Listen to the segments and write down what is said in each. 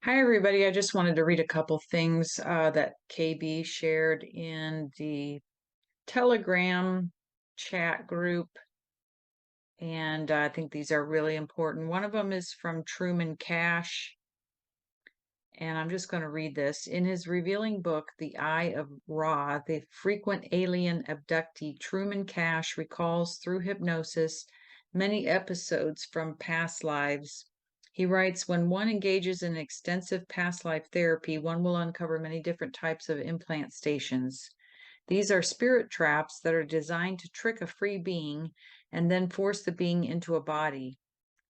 Hi, everybody. I just wanted to read a couple things that KB shared in the Telegram chat group, and I think these are really important. One of them is from Truman Cash, and I'm just going to read this. In his revealing book, The Eye of Ra, the frequent alien abductee Truman Cash recalls through hypnosis many episodes from past lives. He writes, when one engages in extensive past life therapy, one will uncover many different types of implant stations. These are spirit traps that are designed to trick a free being and then force the being into a body.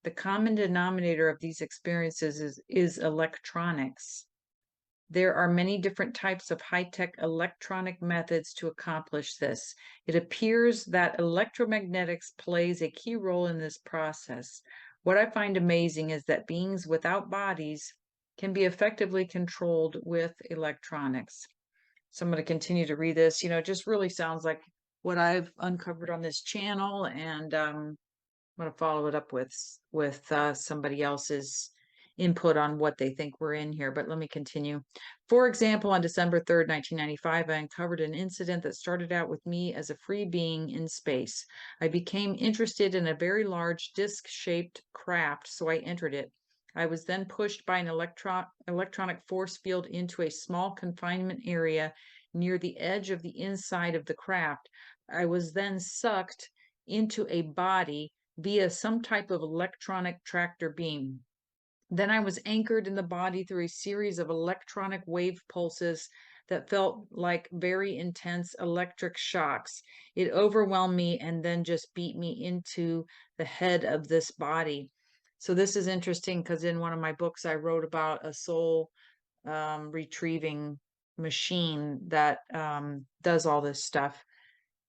The common denominator of these experiences is electronics. There are many different types of high-tech electronic methods to accomplish this. It appears that electromagnetics plays a key role in this process. What I find amazing is that beings without bodies can be effectively controlled with electronics. So I'm going to continue to read this. It just really sounds like what I've uncovered on this channel, and I'm going to follow it up with somebody else's input on what they think we're in here, but let me continue. For example, on December 3rd, 1995, I uncovered an incident that started out with me as a free being in space. I became interested in a very large disc-shaped craft, so I entered it. I was then pushed by an electronic force field into a small confinement area near the edge of the inside of the craft. I was then sucked into a body via some type of electronic tractor beam. Then I was anchored in the body through a series of electronic wave pulses that felt like very intense electric shocks. It overwhelmed me and then just beat me into the head of this body. So this is interesting because in one of my books, I wrote about a soul retrieving machine that does all this stuff.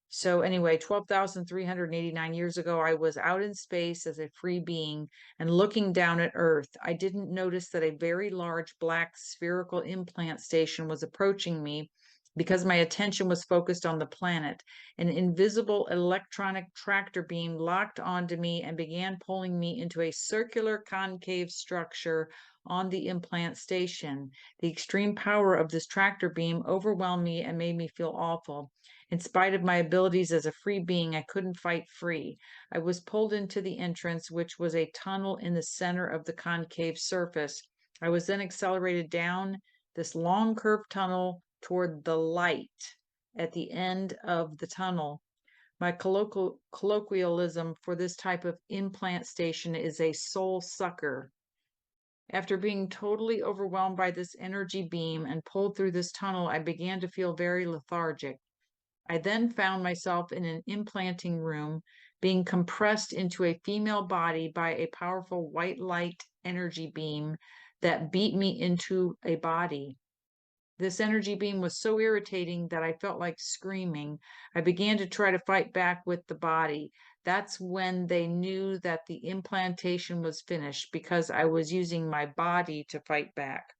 So anyway, 12,389 years ago, I was out in space as a free being and looking down at Earth. I didn't notice that a very large black spherical implant station was approaching me because my attention was focused on the planet. An invisible electronic tractor beam locked onto me and began pulling me into a circular concave structure on the implant station. The extreme power of this tractor beam overwhelmed me and made me feel awful. In spite of my abilities as a free being, I couldn't fight free. I was pulled into the entrance, which was a tunnel in the center of the concave surface. I was then accelerated down this long curved tunnel toward the light at the end of the tunnel. My colloquialism for this type of implant station is a soul sucker. After being totally overwhelmed by this energy beam and pulled through this tunnel, I began to feel very lethargic. I then found myself in an implanting room being compressed into a female body by a powerful white light energy beam that beat me into a body. This energy beam was so irritating that I felt like screaming. I began to try to fight back with the body. That's when they knew that the implantation was finished because I was using my body to fight back.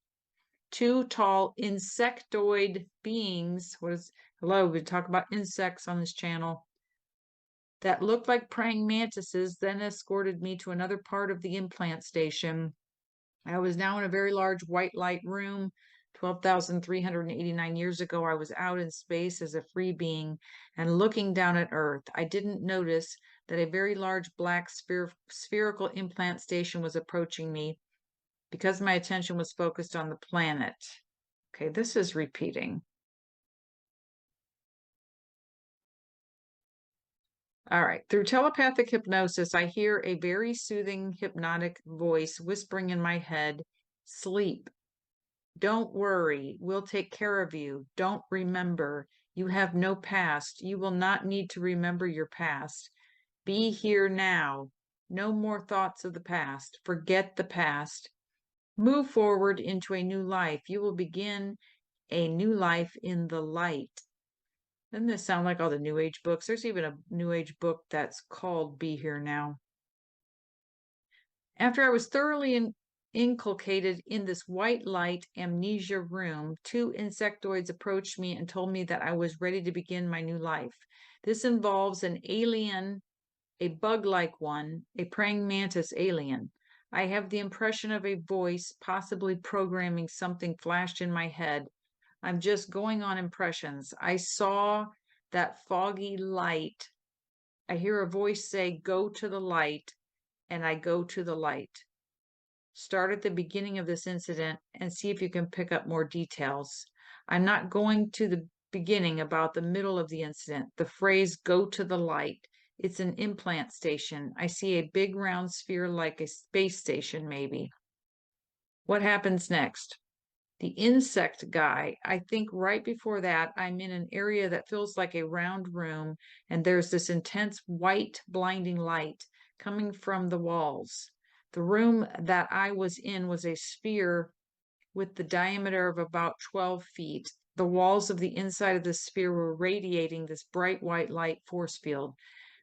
Two tall insectoid beings, hello, we talk about insects on this channel, that looked like praying mantises, then escorted me to another part of the implant station. I was now in a very large white light room. 12,389 years ago, I was out in space as a free being and looking down at Earth. I didn't notice that a very large black spherical implant station was approaching me because my attention was focused on the planet. Okay, this is repeating. All right. Through telepathic hypnosis, I hear a very soothing hypnotic voice whispering in my head, sleep. Don't worry. We'll take care of you. Don't remember. You have no past. You will not need to remember your past. Be here now. No more thoughts of the past. Forget the past. Move forward into a new life. You will begin a new life in the light. Doesn't this sound like all the New Age books? There's even a New Age book that's called Be Here Now. After I was thoroughly inculcated in this white light amnesia room, two insectoids approached me and told me that I was ready to begin my new life. This involves an alien, a bug-like one, a praying mantis alien. I have the impression of a voice, possibly programming something flashed in my head. I'm just going on impressions. I saw that foggy light. I hear a voice say, go to the light, and I go to the light. Start at the beginning of this incident and see if you can pick up more details. I'm not going to the beginning about the middle of the incident. The phrase go to the light. It's an implant station. I see a big round sphere like a space station, maybe. What happens next? The insect guy. I think right before that, I'm in an area that feels like a round room, and there's this intense white, blinding light coming from the walls. The room that I was in was a sphere with the diameter of about 12 feet. The walls of the inside of the sphere were radiating this bright white light force field.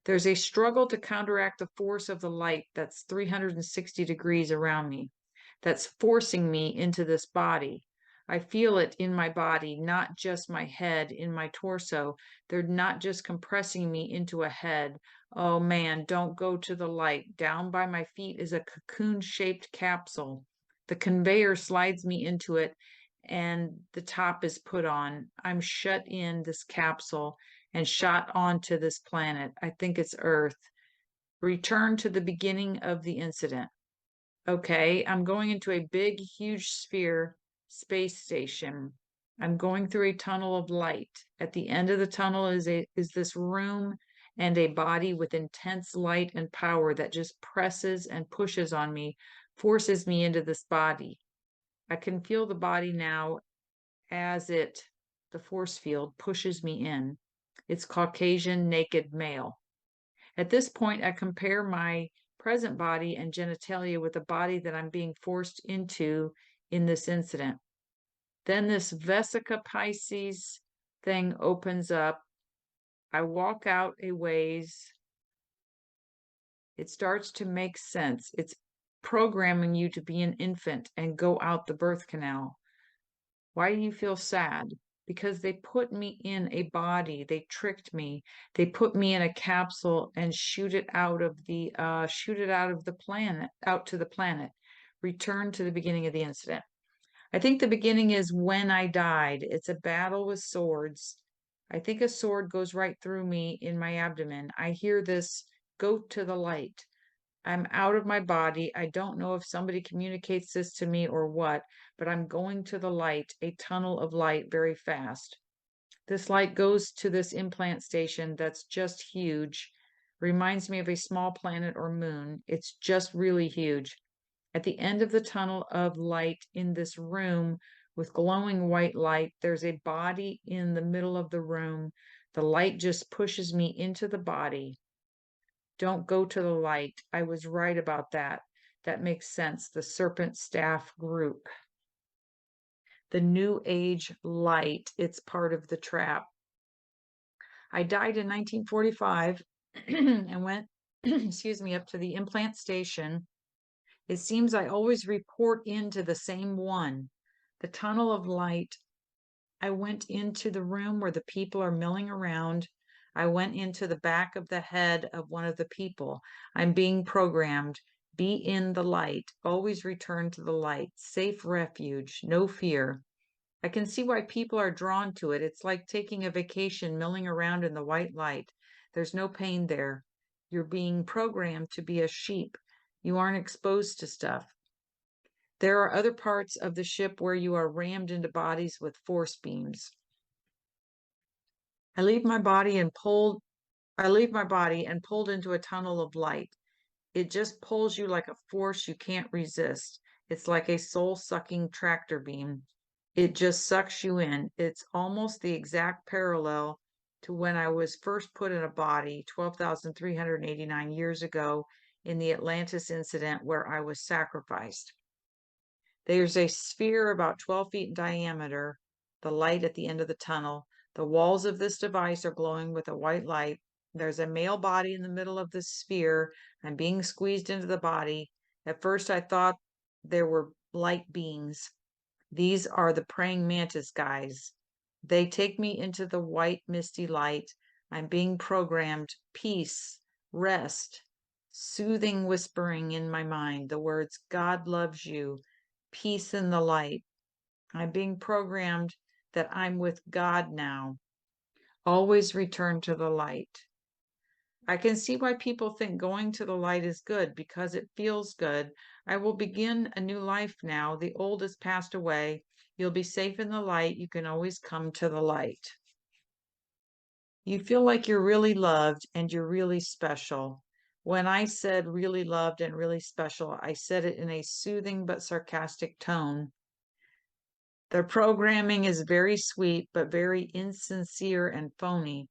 There's a struggle to counteract the force of the light that's 360 degrees around me, that's forcing me into this body. I feel it in my body, not just my head, in my torso. They're not just compressing me into a head. Oh man, don't go to the light. Down by my feet is a cocoon-shaped capsule. The conveyor slides me into it, and the top is put on. I'm shut in this capsule and shot onto this planet. I think it's Earth. Return to the beginning of the incident. Okay, I'm going into a big, huge sphere space station. I'm going through a tunnel of light. At the end of the tunnel is this room and a body with intense light and power that just presses and pushes on me, forces me into this body. I can feel the body now as the force field pushes me in. It's Caucasian naked male. At this point, I compare my present body and genitalia with the body that I'm being forced into in this incident. Then this Vesica Pisces thing opens up. I walk out a ways. It starts to make sense. It's programming you to be an infant and go out the birth canal. Why do you feel sad? Because they put me in a body. They tricked me. They put me in a capsule and shoot it out of the planet, out to the planet. Return to the beginning of the incident. I think the beginning is when I died. It's a battle with swords. I think a sword goes right through me in my abdomen. I hear this, go to the light. I'm out of my body. I don't know if somebody communicates this to me or what, but I'm going to the light, a tunnel of light very fast. This light goes to this implant station that's just huge. Reminds me of a small planet or moon. It's just really huge. At the end of the tunnel of light in this room with glowing white light, there's a body in the middle of the room. The light just pushes me into the body. Don't go to the light. I was right about that. That makes sense. The Serpent Staff group. The New Age light. It's part of the trap. I died in 1945 and went, excuse me, up to the implant station. It seems I always report into the same one. The tunnel of light. I went into the room where the people are milling around. I went into the back of the head of one of the people. I'm being programmed. Be in the light. Always return to the light. Safe refuge. No fear. I can see why people are drawn to it. It's like taking a vacation, milling around in the white light. There's no pain there. You're being programmed to be a sheep. You aren't exposed to stuff. There are other parts of the ship where you are rammed into bodies with force beams. I leave my body and pulled into a tunnel of light. It just pulls you like a force you can't resist. It's like a soul-sucking tractor beam. It just sucks you in. It's almost the exact parallel to when I was first put in a body 12,389 years ago in the Atlantis incident where I was sacrificed. There's a sphere about 12 feet in diameter, the light at the end of the tunnel. The walls of this device are glowing with a white light. There's a male body in the middle of this sphere. I'm being squeezed into the body. At first, I thought there were light beings. These are the praying mantis guys. They take me into the white, misty light. I'm being programmed. Peace, rest, soothing whispering in my mind, the words, God loves you, peace in the light. I'm being programmed that I'm with God now. Always return to the light. I can see why people think going to the light is good because it feels good. I will begin a new life now. The old has passed away. You'll be safe in the light. You can always come to the light. You feel like you're really loved and you're really special. When I said really loved and really special, I said it in a soothing but sarcastic tone. The programming is very sweet, but very insincere and phony.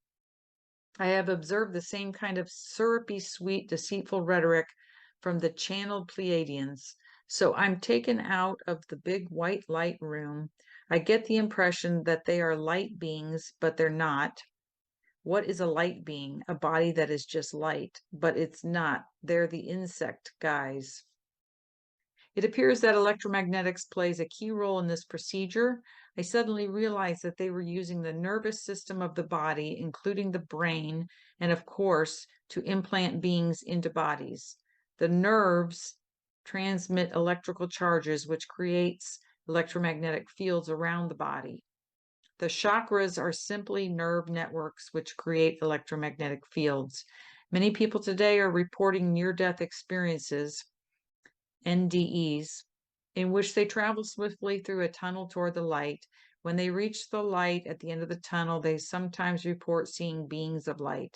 I have observed the same kind of syrupy, sweet, deceitful rhetoric from the channeled Pleiadians. So I'm taken out of the big white light room. I get the impression that they are light beings, but they're not. What is a light being? A body that is just light, but it's not. They're the insect guys. It appears that electromagnetics plays a key role in this procedure. I suddenly realized that they were using the nervous system of the body, including the brain, and of course, to implant beings into bodies. The nerves transmit electrical charges, which creates electromagnetic fields around the body. The chakras are simply nerve networks which create electromagnetic fields. Many people today are reporting near-death experiences, NDEs, in which they travel swiftly through a tunnel toward the light. When they reach the light at the end of the tunnel, they sometimes report seeing beings of light.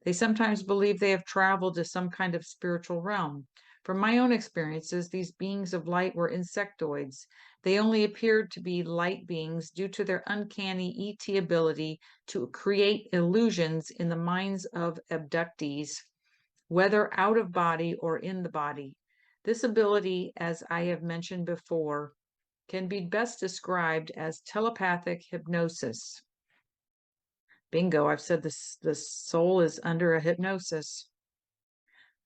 They sometimes believe they have traveled to some kind of spiritual realm. From my own experiences, these beings of light were insectoids. They only appeared to be light beings due to their uncanny ET ability to create illusions in the minds of abductees, whether out of body or in the body. This ability, as I have mentioned before, can be best described as telepathic hypnosis. Bingo, I've said this, the soul is under a hypnosis.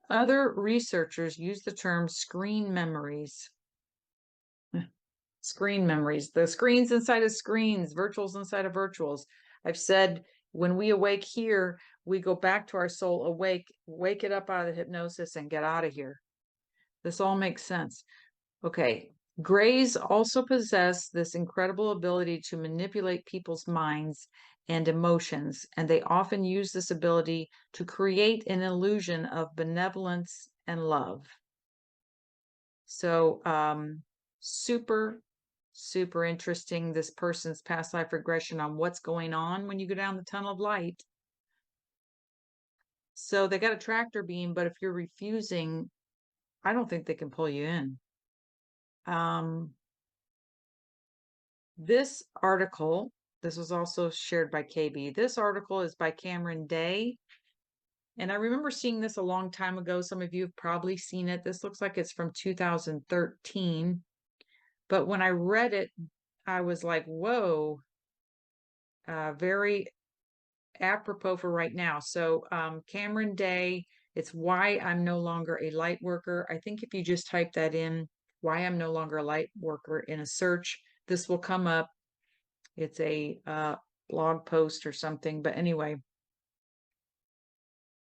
Other researchers use the term screen memories. Screen memories, the screens inside of screens, virtuals inside of virtuals. I've said when we awake here, we go back to our soul awake, wake it up out of the hypnosis and get out of here. This all makes sense. Okay. Greys also possess this incredible ability to manipulate people's minds and emotions, and they often use this ability to create an illusion of benevolence and love. So, super, super interesting, this person's past life regression on what's going on when you go down the tunnel of light. So they got a tractor beam, but if you're refusing, I don't think they can pull you in. This article, this was also shared by KB. This article is by Cameron Day. And I remember seeing this a long time ago. Some of you have probably seen it. This looks like it's from 2013. But when I read it, I was like, whoa, very apropos for right now. So Cameron Day, it's why I'm no longer a light worker. I think if you just type that in, why I'm no longer a light worker in a search, this will come up. It's a blog post or something. But anyway,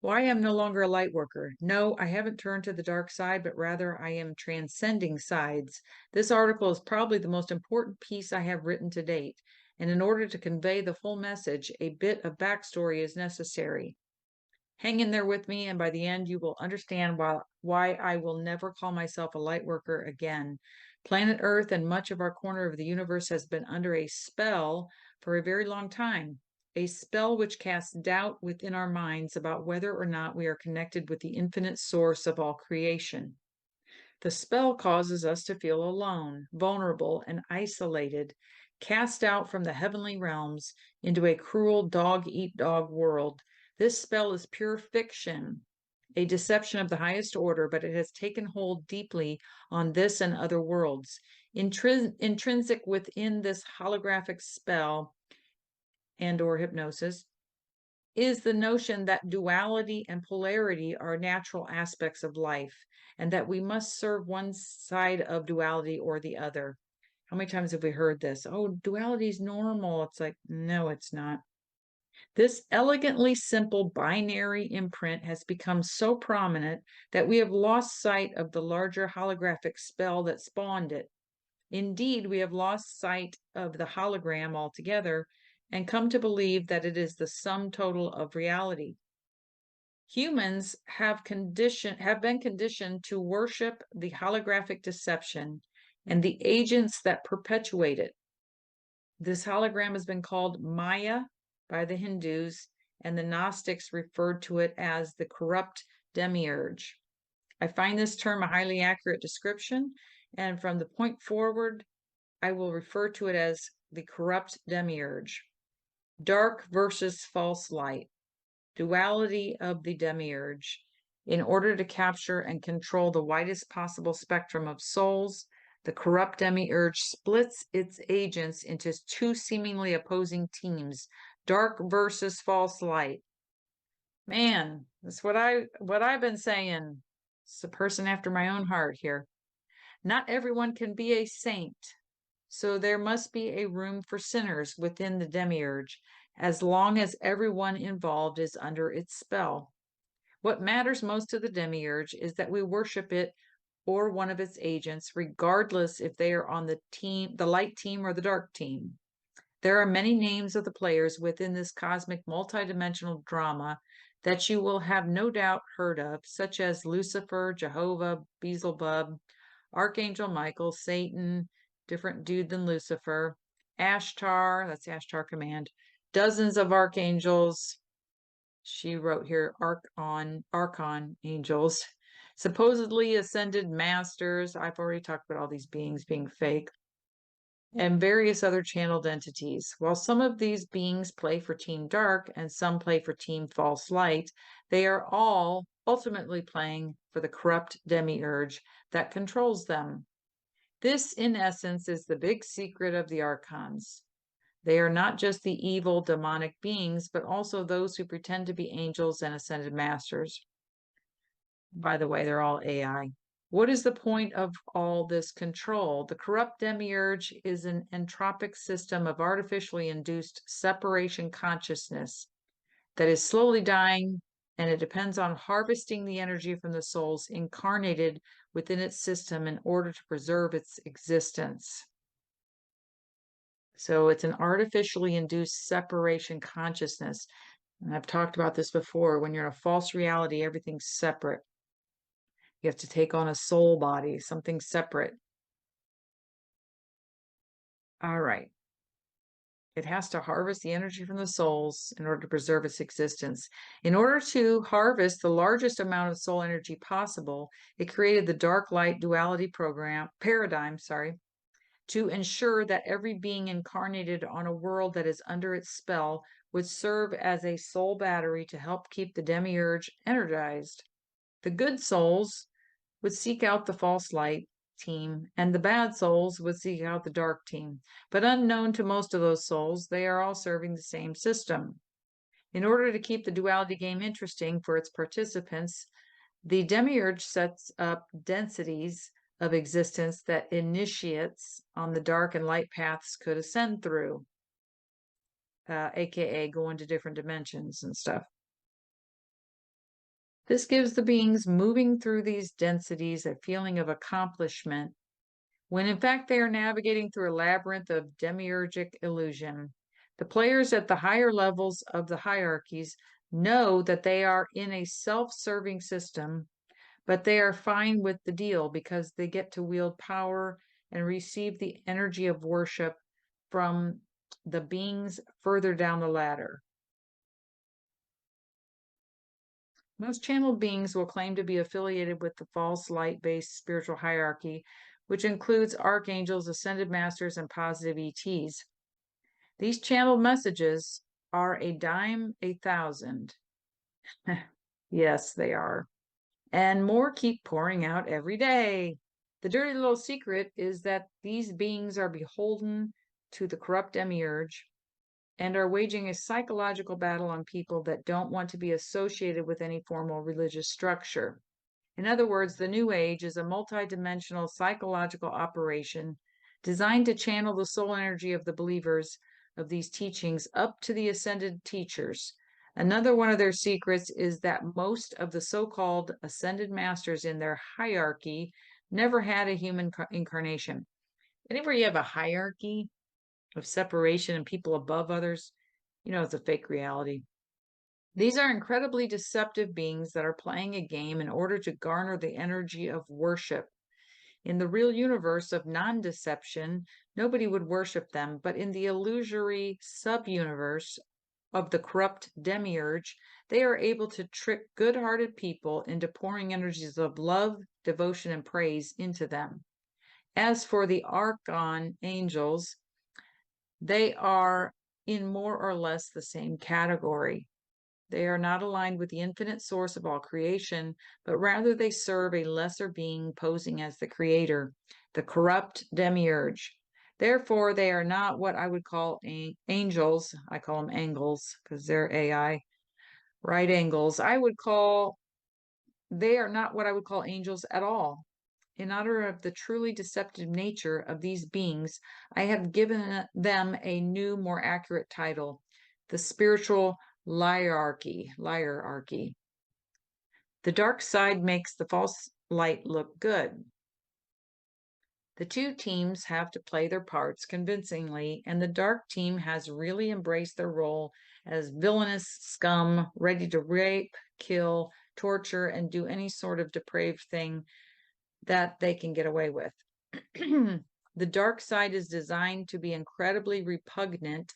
why I'm no longer a light worker. No, I haven't turned to the dark side, but rather I am transcending sides. This article is probably the most important piece I have written to date. And in order to convey the full message, a bit of backstory is necessary. Hang in there with me, and by the end, you will understand why I will never call myself a light worker again. Planet Earth and much of our corner of the universe has been under a spell for a very long time, a spell which casts doubt within our minds about whether or not we are connected with the infinite source of all creation. The spell causes us to feel alone, vulnerable, and isolated, cast out from the heavenly realms into a cruel dog-eat-dog world. This spell is pure fiction, a deception of the highest order, but it has taken hold deeply on this and other worlds. Intrinsic within this holographic spell and/or hypnosis is the notion that duality and polarity are natural aspects of life and that we must serve one side of duality or the other. How many times have we heard this? Oh, duality is normal. It's like, no, it's not. This elegantly simple binary imprint has become so prominent that we have lost sight of the larger holographic spell that spawned it. Indeed, we have lost sight of the hologram altogether and come to believe that it is the sum total of reality. Humans have been conditioned to worship the holographic deception and the agents that perpetuate it. This hologram has been called Maya by the Hindus, and the Gnostics referred to it as the corrupt demiurge. I find this term a highly accurate description, and from the point forward, I will refer to it as the corrupt demiurge. Dark versus false light, duality of the demiurge. In order to capture and control the widest possible spectrum of souls, the corrupt demiurge splits its agents into two seemingly opposing teams, dark versus false light. Man, that's what I've been saying. It's a person after my own heart here. Not everyone can be a saint, so there must be a room for sinners within the demiurge, as long as everyone involved is under its spell. What matters most to the demiurge is that we worship it or one of its agents, regardless if they are on the light team or the dark team. There are many names of the players within this cosmic multidimensional drama that you will have no doubt heard of, such as Lucifer, Jehovah, Beelzebub, Archangel Michael, Satan, different dude than Lucifer, Ashtar, that's the Ashtar command, dozens of archangels. She wrote here Archon angels, supposedly ascended masters. I've already talked about all these beings being fake, and various other channeled entities. While some of these beings play for Team Dark and some play for Team False Light, they are all ultimately playing for the corrupt demiurge that controls them. This, in essence, is the big secret of the Archons. They are not just the evil demonic beings, but also those who pretend to be angels and ascended masters. By the way, they're all AI. What is the point of all this control? The corrupt demiurge is an entropic system of artificially induced separation consciousness that is slowly dying, and it depends on harvesting the energy from the souls incarnated within its system in order to preserve its existence. So it's an artificially induced separation consciousness. And I've talked about this before. When you're in a false reality, everything's separate. You have to take on a soul body, something separate. All right. It has to harvest the energy from the souls in order to preserve its existence. In order to harvest the largest amount of soul energy possible, it created the dark light duality paradigm, to ensure that every being incarnated on a world that is under its spell would serve as a soul battery to help keep the demiurge energized. The good souls would seek out the false light team, and the bad souls would seek out the dark team. But unknown to most of those souls, they are all serving the same system. In order to keep the duality game interesting for its participants, the demiurge sets up densities of existence that initiates on the dark and light paths could ascend through, aka go into different dimensions and stuff. This gives the beings moving through these densities a feeling of accomplishment, when in fact they are navigating through a labyrinth of demiurgic illusion. The players at the higher levels of the hierarchies know that they are in a self-serving system, but they are fine with the deal because they get to wield power and receive the energy of worship from the beings further down the ladder. Most channeled beings will claim to be affiliated with the false light-based spiritual hierarchy, which includes archangels, ascended masters, and positive ETs. These channeled messages are a dime a thousand. Yes, they are. And more keep pouring out every day. The dirty little secret is that these beings are beholden to the corrupt demiurge and are waging a psychological battle on people that don't want to be associated with any formal religious structure. In other words, the New Age is a multidimensional psychological operation designed to channel the soul energy of the believers of these teachings up to the ascended teachers. Another one of their secrets is that most of the so-called ascended masters in their hierarchy never had a human incarnation. Whenever you have a hierarchy of separation and people above others, it's a fake reality. These are incredibly deceptive beings that are playing a game in order to garner the energy of worship. In the real universe of non-deception, nobody would worship them, but in the illusory sub-universe of the corrupt demiurge, they are able to trick good-hearted people into pouring energies of love, devotion, and praise into them. As for the archon angels, they are in more or less the same category. They are not aligned with the infinite source of all creation, but rather they serve a lesser being posing as the creator, the corrupt demiurge. Therefore, they are not what I would call angels. I call them angles because they're AI. Right angles. They are not what I would call angels at all. In honor of the truly deceptive nature of these beings, I have given them a new, more accurate title, the spiritual liarchy. The dark side makes the false light look good. The two teams have to play their parts convincingly, and the dark team has really embraced their role as villainous scum, ready to rape, kill, torture, and do any sort of depraved thing that they can get away with. The dark side is designed to be incredibly repugnant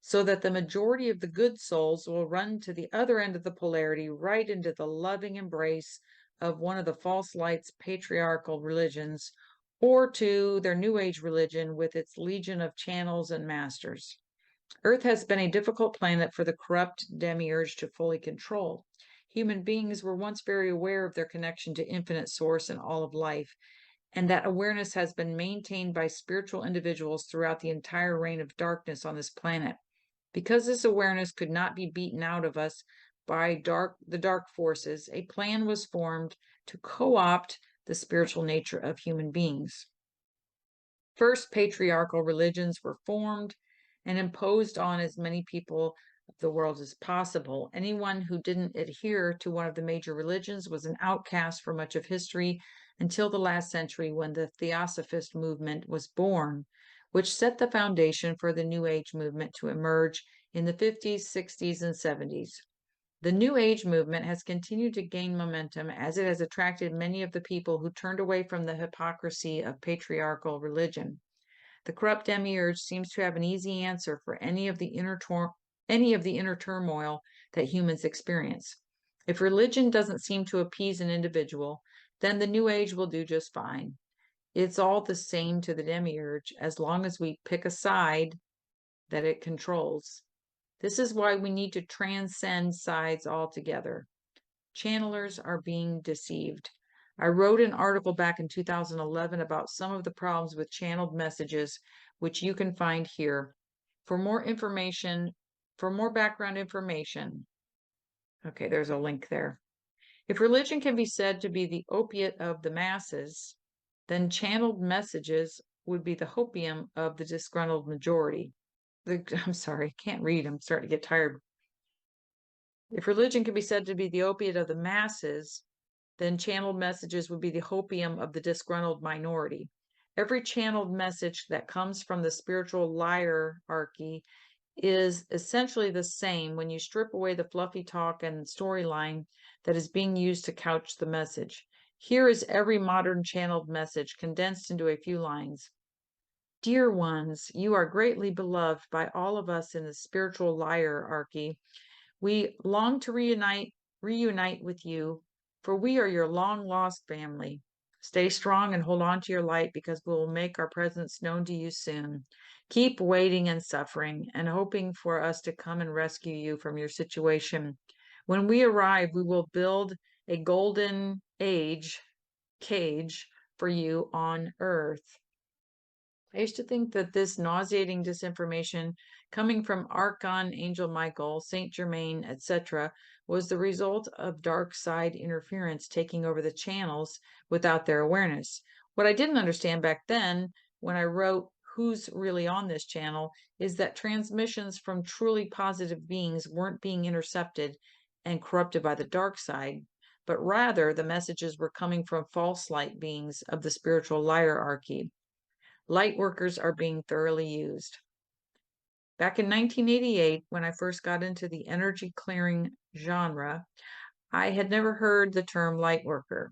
so that the majority of the good souls will run to the other end of the polarity, right into the loving embrace of one of the false light's patriarchal religions, or to their New Age religion with its legion of channels and masters. Earth has been a difficult planet for the corrupt demiurge to fully control. Human beings were once very aware of their connection to infinite source and all of life, and that awareness has been maintained by spiritual individuals throughout the entire reign of darkness on this planet. Because this awareness could not be beaten out of us by the dark forces, a plan was formed to co-opt the spiritual nature of human beings. First, patriarchal religions were formed and imposed on as many people of the world as possible. Anyone who didn't adhere to one of the major religions was an outcast for much of history until the last century when the Theosophist movement was born, which set the foundation for the New Age movement to emerge in the 50s, 60s, and 70s. The New Age movement has continued to gain momentum as it has attracted many of the people who turned away from the hypocrisy of patriarchal religion. The corrupt demiurge seems to have an easy answer for any of the inner turmoil that humans experience. If religion doesn't seem to appease an individual, then the New Age will do just fine. It's all the same to the demiurge as long as we pick a side that it controls. This is why we need to transcend sides altogether. Channelers are being deceived. I wrote an article back in 2011 about some of the problems with channeled messages, which you can find here. For more background information, okay, there's a link there. If religion can be said to be the opiate of the masses, then channeled messages would be the hopium of the disgruntled majority. I'm sorry, I can't read. I'm starting to get tired. If religion can be said to be the opiate of the masses, then channeled messages would be the hopium of the disgruntled minority. Every channeled message that comes from the spiritual liarchy is essentially the same when you strip away the fluffy talk and storyline that is being used to couch the message. Here is every modern channeled message condensed into a few lines. Dear ones, you are greatly beloved by all of us in the spiritual liarchy. We long to reunite with you, for we are your long-lost family. Stay strong and hold on to your light because we will make our presence known to you soon. Keep waiting and suffering and hoping for us to come and rescue you from your situation. When we arrive, we will build a golden age cage for you on Earth. I used to think that this nauseating disinformation coming from Archon, Angel Michael, Saint Germain, etc., was the result of dark side interference taking over the channels without their awareness. What I didn't understand back then when I wrote who's really on this channel, is that transmissions from truly positive beings weren't being intercepted and corrupted by the dark side, but rather the messages were coming from false light beings of the spiritual hierarchy. Light workers are being thoroughly used. Back in 1988, when I first got into the energy clearing genre, I had never heard the term light worker,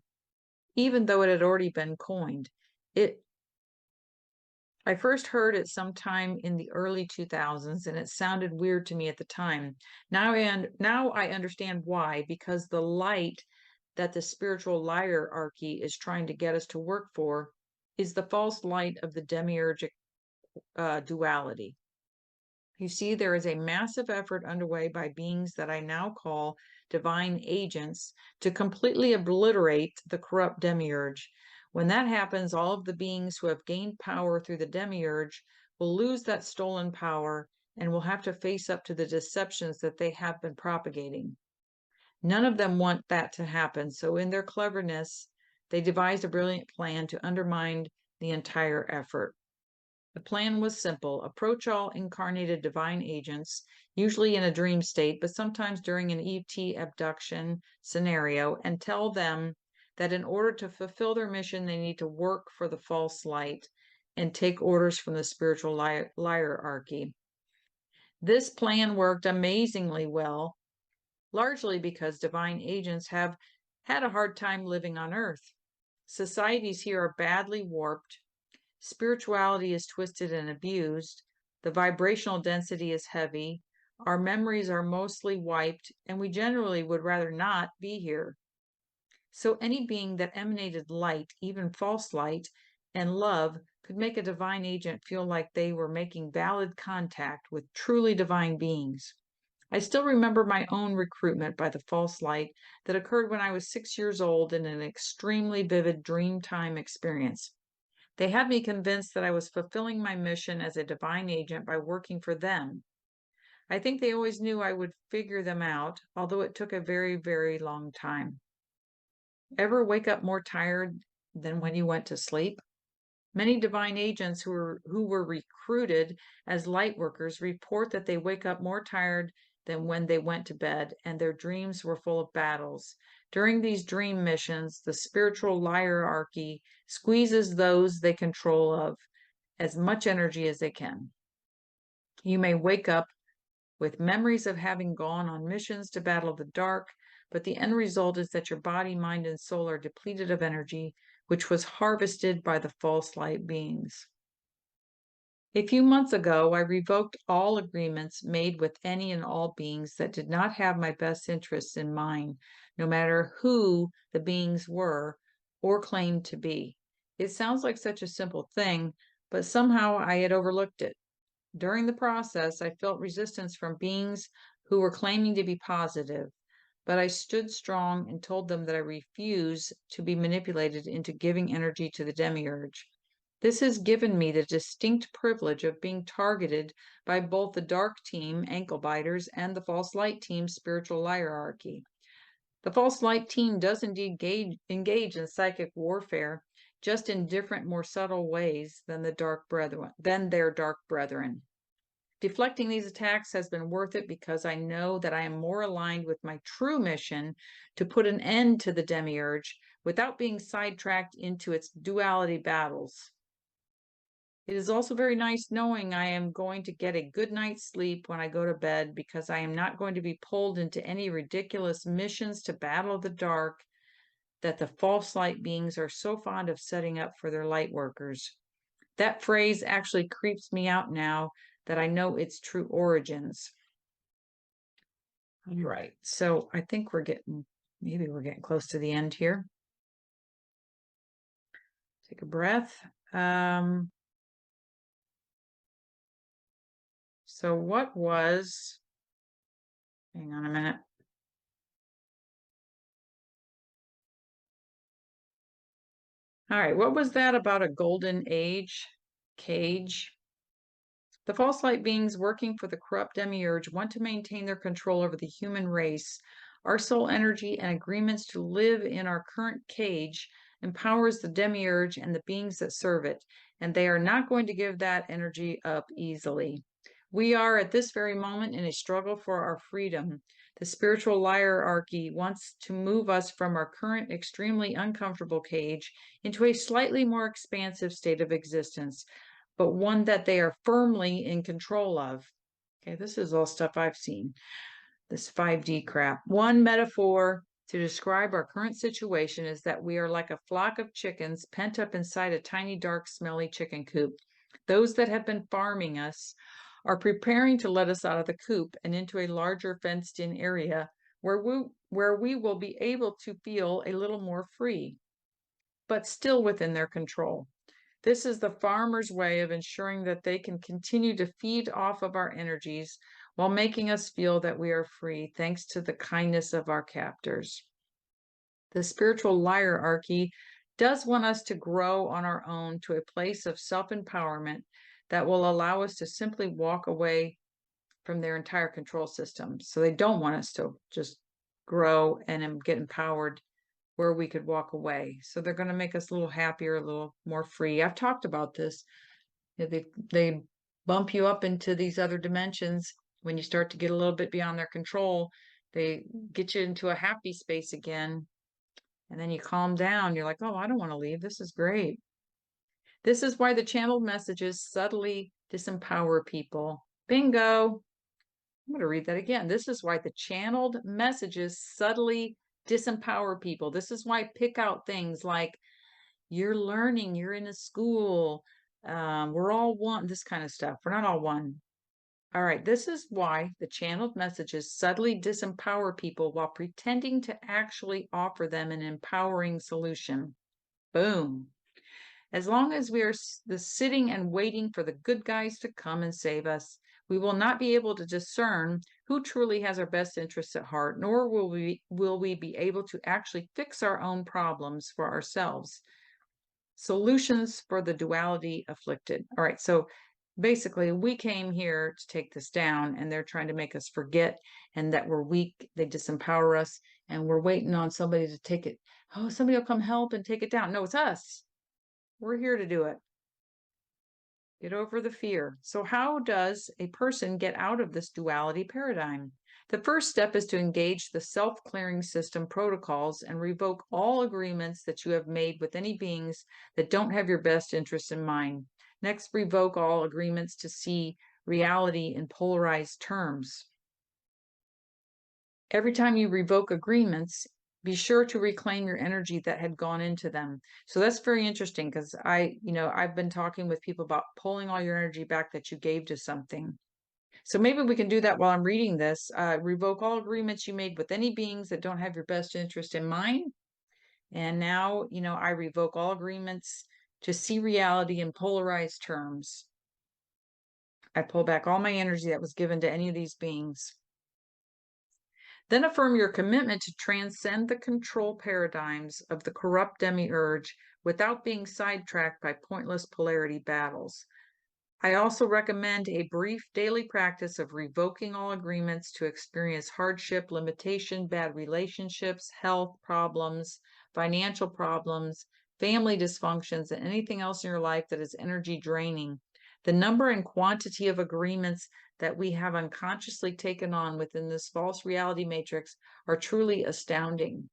even though it had already been coined. I first heard it sometime in the early 2000s, and it sounded weird to me at the time. Now I understand why, because the light that the spiritual hierarchy is trying to get us to work for is the false light of the demiurgic duality. You see, there is a massive effort underway by beings that I now call divine agents to completely obliterate the corrupt demiurge. When that happens, all of the beings who have gained power through the demiurge will lose that stolen power and will have to face up to the deceptions that they have been propagating. None of them want that to happen, so in their cleverness, they devised a brilliant plan to undermine the entire effort. The plan was simple. Approach all incarnated divine agents, usually in a dream state, but sometimes during an ET abduction scenario, and tell them that in order to fulfill their mission, they need to work for the false light and take orders from the spiritual hierarchy. This plan worked amazingly well, largely because divine agents have had a hard time living on Earth. Societies here are badly warped. Spirituality is twisted and abused. The vibrational density is heavy. Our memories are mostly wiped, and we generally would rather not be here. So any being that emanated light, even false light, and love could make a divine agent feel like they were making valid contact with truly divine beings. I still remember my own recruitment by the false light that occurred when I was 6 years old in an extremely vivid dream time experience. They had me convinced that I was fulfilling my mission as a divine agent by working for them. I think they always knew I would figure them out, although it took a very, very long time. Ever wake up more tired than when you went to sleep? Many divine agents who were recruited as light workers report that they wake up more tired than when they went to bed, and their dreams were full of battles. During these dream missions, the spiritual hierarchy squeezes those they control of as much energy as they can. You may wake up with memories of having gone on missions to battle the dark, but the end result is that your body, mind, and soul are depleted of energy, which was harvested by the false light beings. A few months ago, I revoked all agreements made with any and all beings that did not have my best interests in mind, no matter who the beings were or claimed to be. It sounds like such a simple thing, but somehow I had overlooked it. During the process, I felt resistance from beings who were claiming to be positive, but I stood strong and told them that I refuse to be manipulated into giving energy to the demiurge. This has given me the distinct privilege of being targeted by both the dark team, ankle biters, and the false light team, spiritual hierarchy. The false light team does indeed engage in psychic warfare, just in different, more subtle ways than their dark brethren. Deflecting these attacks has been worth it because I know that I am more aligned with my true mission to put an end to the demiurge without being sidetracked into its duality battles. It is also very nice knowing I am going to get a good night's sleep when I go to bed because I am not going to be pulled into any ridiculous missions to battle the dark that the false light beings are so fond of setting up for their light workers. That phrase actually creeps me out now that I know its true origins. All right, so I think maybe we're getting close to the end here. Take a breath. So what was, hang on a minute. All right, what was that about a golden age cage? The false light beings working for the corrupt demiurge want to maintain their control over the human race. Our soul energy and agreements to live in our current cage empowers the demiurge and the beings that serve it, and they are not going to give that energy up easily. We are at this very moment in a struggle for our freedom. The spiritual hierarchy wants to move us from our current extremely uncomfortable cage into a slightly more expansive state of existence, but one that they are firmly in control of. Okay, this is all stuff I've seen, this 5D crap. One metaphor to describe our current situation is that we are like a flock of chickens pent up inside a tiny, dark, smelly chicken coop. Those that have been farming us are preparing to let us out of the coop and into a larger fenced-in area where we will be able to feel a little more free, but still within their control. This is the farmer's way of ensuring that they can continue to feed off of our energies while making us feel that we are free, thanks to the kindness of our captors. The spiritual hierarchy does want us to grow on our own to a place of self-empowerment that will allow us to simply walk away from their entire control system. So they don't want us to just grow and get empowered where we could walk away. So they're going to make us a little happier, a little more free. I've talked about this. They bump you up into these other dimensions when you start to get a little bit beyond their control. They get you into a happy space again, and then you calm down. You're like, oh, I don't want to leave. This is great. This is why the channeled messages subtly disempower people. Bingo. I'm going to read that again. This is why the channeled messages subtly disempower people. This is why I pick out things like you're learning, you're in a school, we're all one, this kind of stuff. We're not all one. All right, this is why the channeled messages subtly disempower people while pretending to actually offer them an empowering solution. Boom. As long as we are sitting and waiting for the good guys to come and save us, we will not be able to discern who truly has our best interests at heart, nor will we be able to actually fix our own problems for ourselves. Solutions for the duality afflicted. All right, so basically we came here to take this down, and they're trying to make us forget and that we're weak. They disempower us, and we're waiting on somebody to take it. Oh, somebody will come help and take it down. No, it's us. We're here to do it. Get over the fear. So how does a person get out of this duality paradigm? The first step is to engage the self-clearing system protocols and revoke all agreements that you have made with any beings that don't have your best interests in mind. Next, revoke all agreements to see reality in polarized terms. Every time you revoke agreements, be sure to reclaim your energy that had gone into them. So that's very interesting because I've been talking with people about pulling all your energy back that you gave to something. So maybe we can do that while I'm reading this. Revoke all agreements you made with any beings that don't have your best interest in mind. And now, I revoke all agreements to see reality in polarized terms. I pull back all my energy that was given to any of these beings. Then affirm your commitment to transcend the control paradigms of the corrupt demiurge without being sidetracked by pointless polarity battles. I also recommend a brief daily practice of revoking all agreements to experience hardship, limitation, bad relationships, health problems, financial problems, family dysfunctions, and anything else in your life that is energy draining. The number and quantity of agreements that we have unconsciously taken on within this false reality matrix are truly astounding.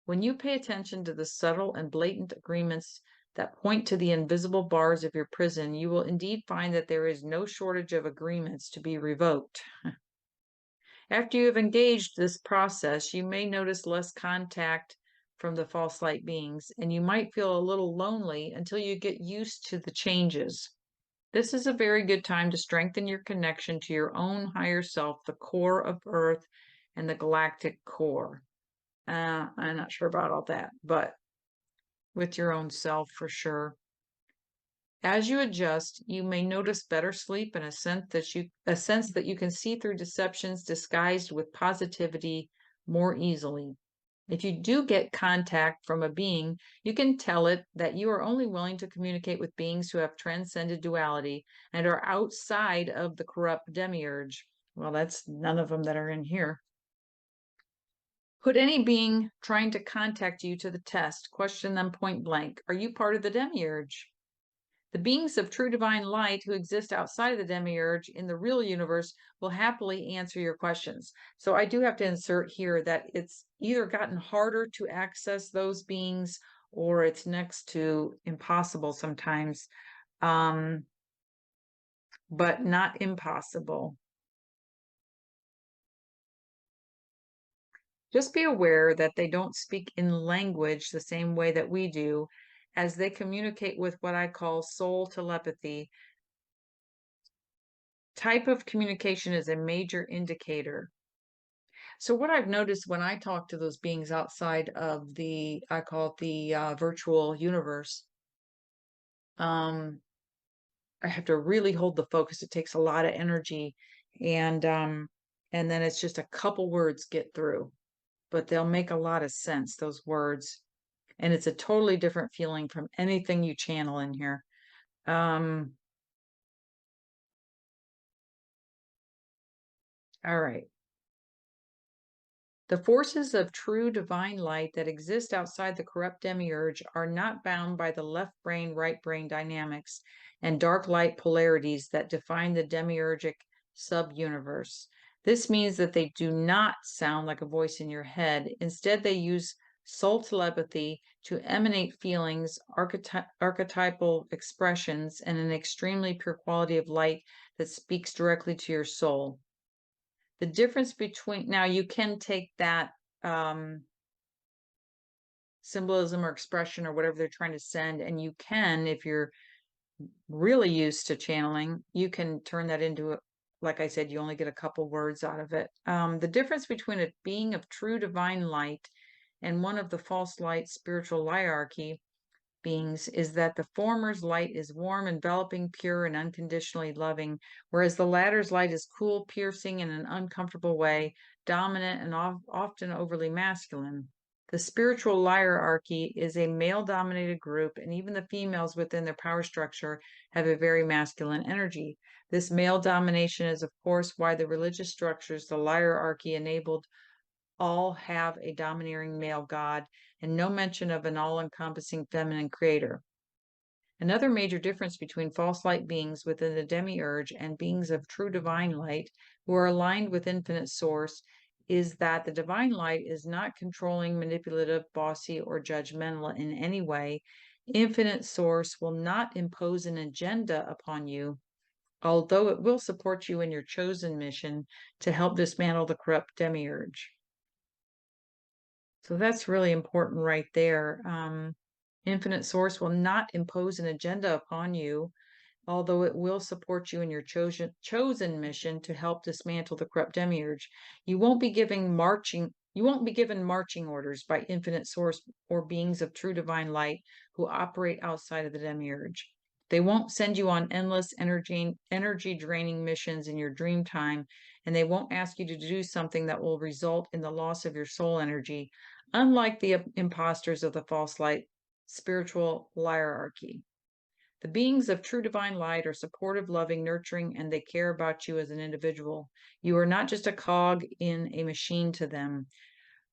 When you pay attention to the subtle and blatant agreements that point to the invisible bars of your prison, you will indeed find that there is no shortage of agreements to be revoked. After you have engaged this process, you may notice less contact from the false light beings, and you might feel a little lonely until you get used to the changes. This is a very good time to strengthen your connection to your own higher self, the core of Earth and the galactic core. I'm not sure about all that, but with your own self for sure. As you adjust, you may notice better sleep and a sense that you can see through deceptions disguised with positivity more easily. If you do get contact from a being, you can tell it that you are only willing to communicate with beings who have transcended duality and are outside of the corrupt demiurge. Well, that's none of them that are in here. Put any being trying to contact you to the test. Question them point blank. Are you part of the demiurge? The beings of true divine light who exist outside of the demiurge in the real universe will happily answer your questions. So I do have to insert here that it's either gotten harder to access those beings or it's next to impossible sometimes, but not impossible. Just be aware that they don't speak in language the same way that we do, as they communicate with what I call soul telepathy. Type of communication is a major indicator. So what I've noticed when I talk to those beings outside of I call it the virtual universe, um, I have to really hold the focus. It takes a lot of energy, and then it's just a couple words get through, but they'll make a lot of sense, those words. And it's a totally different feeling from anything you channel in here. All right. The forces of true divine light that exist outside the corrupt demiurge are not bound by the left brain, right brain dynamics and dark light polarities that define the demiurgic subuniverse. This means that they do not sound like a voice in your head. Instead, they use soul telepathy to emanate feelings, archetypal expressions, and an extremely pure quality of light that speaks directly to your soul. The difference between, now you can take that symbolism or expression or whatever they're trying to send, and you can, if you're really used to channeling, you can turn that into like I said, you only get a couple words out of it. The difference between a being of true divine light and one of the false light spiritual hierarchy beings is that the former's light is warm, enveloping, pure, and unconditionally loving, whereas the latter's light is cool, piercing in an uncomfortable way, dominant, and often overly masculine. The spiritual hierarchy is a male dominated group, and even the females within their power structure have a very masculine energy. This male domination is, of course, why the religious structures the hierarchy enabled all have a domineering male god and no mention of an all-encompassing feminine creator. Another major difference between false light beings within the demiurge and beings of true divine light who are aligned with infinite source is that the divine light is not controlling, manipulative, bossy, or judgmental in any way. Infinite source will not impose an agenda upon you, although it will support you in your chosen mission to help dismantle the corrupt demiurge. So that's really important right there. Infinite Source will not impose an agenda upon you, although it will support you in your chosen mission to help dismantle the corrupt demiurge. You won't be given marching orders by Infinite Source or beings of true divine light who operate outside of the demiurge. They won't send you on endless energy draining missions in your dream time, and they won't ask you to do something that will result in the loss of your soul energy, unlike the imposters of the false light spiritual hierarchy. The beings of true divine light are supportive, loving, nurturing, and they care about you as an individual. You are not just a cog in a machine to them,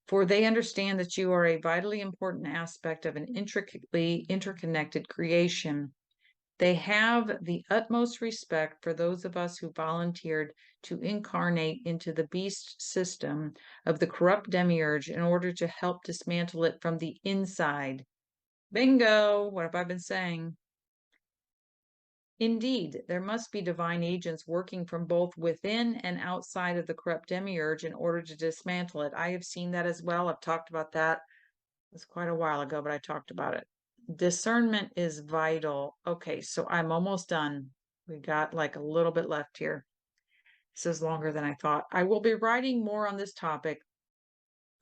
for they understand that you are a vitally important aspect of an intricately interconnected creation. They have the utmost respect for those of us who volunteered to incarnate into the beast system of the corrupt demiurge in order to help dismantle it from the inside. Bingo! What have I been saying? Indeed, there must be divine agents working from both within and outside of the corrupt demiurge in order to dismantle it. I have seen that as well. I've talked about that. It was quite a while ago, but I talked about it. Discernment is vital. Okay, so I'm almost done. We got like a little bit left here. This is longer than I thought. I will be writing more on this topic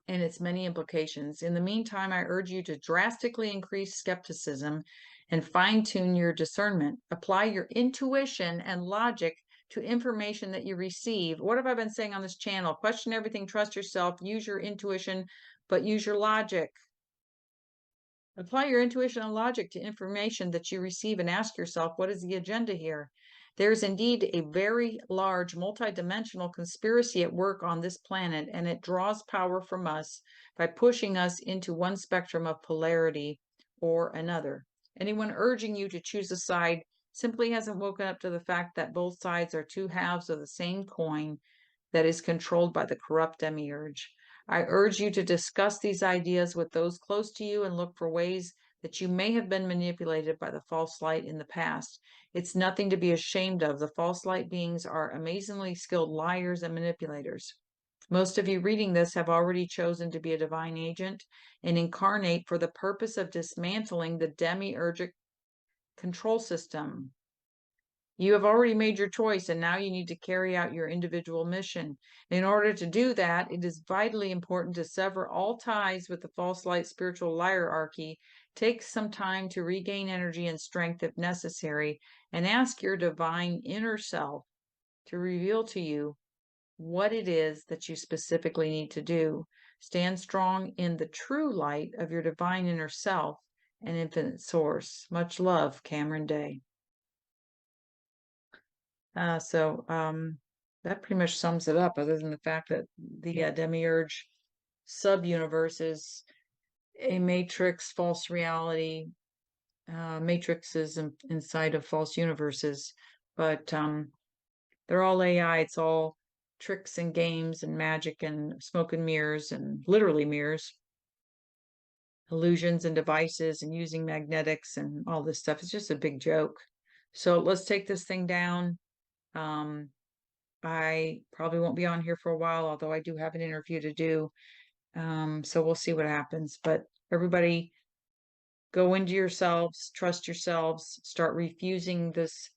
and its many implications. In the meantime, I urge you to drastically increase skepticism and fine-tune your discernment. Apply your intuition and logic to information that you receive. What have I been saying on this channel? Question everything, trust yourself, use your intuition, but use your logic. Apply your intuition and logic to information that you receive and ask yourself, what is the agenda here? There's indeed a very large multidimensional conspiracy at work on this planet, and it draws power from us by pushing us into one spectrum of polarity or another. Anyone urging you to choose a side simply hasn't woken up to the fact that both sides are two halves of the same coin that is controlled by the corrupt demiurge. I urge you to discuss these ideas with those close to you and look for ways that you may have been manipulated by the false light in the past. It's nothing to be ashamed of. The false light beings are amazingly skilled liars and manipulators. Most of you reading this have already chosen to be a divine agent and incarnate for the purpose of dismantling the demiurgic control system. You have already made your choice, and now you need to carry out your individual mission. In order to do that, it is vitally important to sever all ties with the false light spiritual hierarchy. Take some time to regain energy and strength if necessary, and ask your divine inner self to reveal to you what it is that you specifically need to do. Stand strong in the true light of your divine inner self and infinite source. Much love, Cameron Day. That pretty much sums it up, other than the fact that the demiurge sub-universe is a matrix, false reality. Matrix is inside of false universes, but they're all AI. It's all tricks and games and magic and smoke and mirrors and literally mirrors, illusions and devices and using magnetics and all this stuff. It's just a big joke. So let's take this thing down. I probably won't be on here for a while, although I do have an interview to do. So we'll see what happens. But everybody, go into yourselves, trust yourselves, start refusing this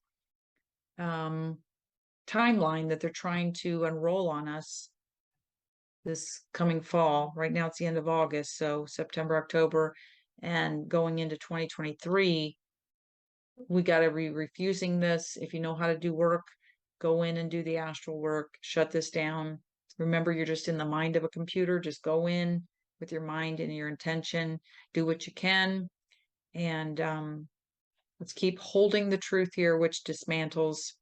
timeline that they're trying to unroll on us this coming fall. Right now it's the end of August, so September, October, and going into 2023, we got to be refusing this. If you know how to do work, go in and do the astral work, shut this down. Remember, you're just in the mind of a computer. Just go in with your mind and your intention, do what you can, and let's keep holding the truth here, which dismantles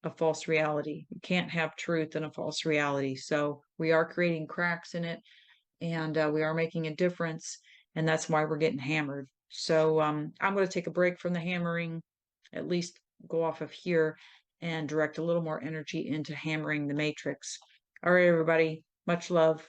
a false reality. You can't have truth in a false reality. So we are creating cracks in it, and we are making a difference, and that's why we're getting hammered. So I'm going to take a break from the hammering, at least go off of here and direct a little more energy into hammering the matrix. All right, everybody, much love.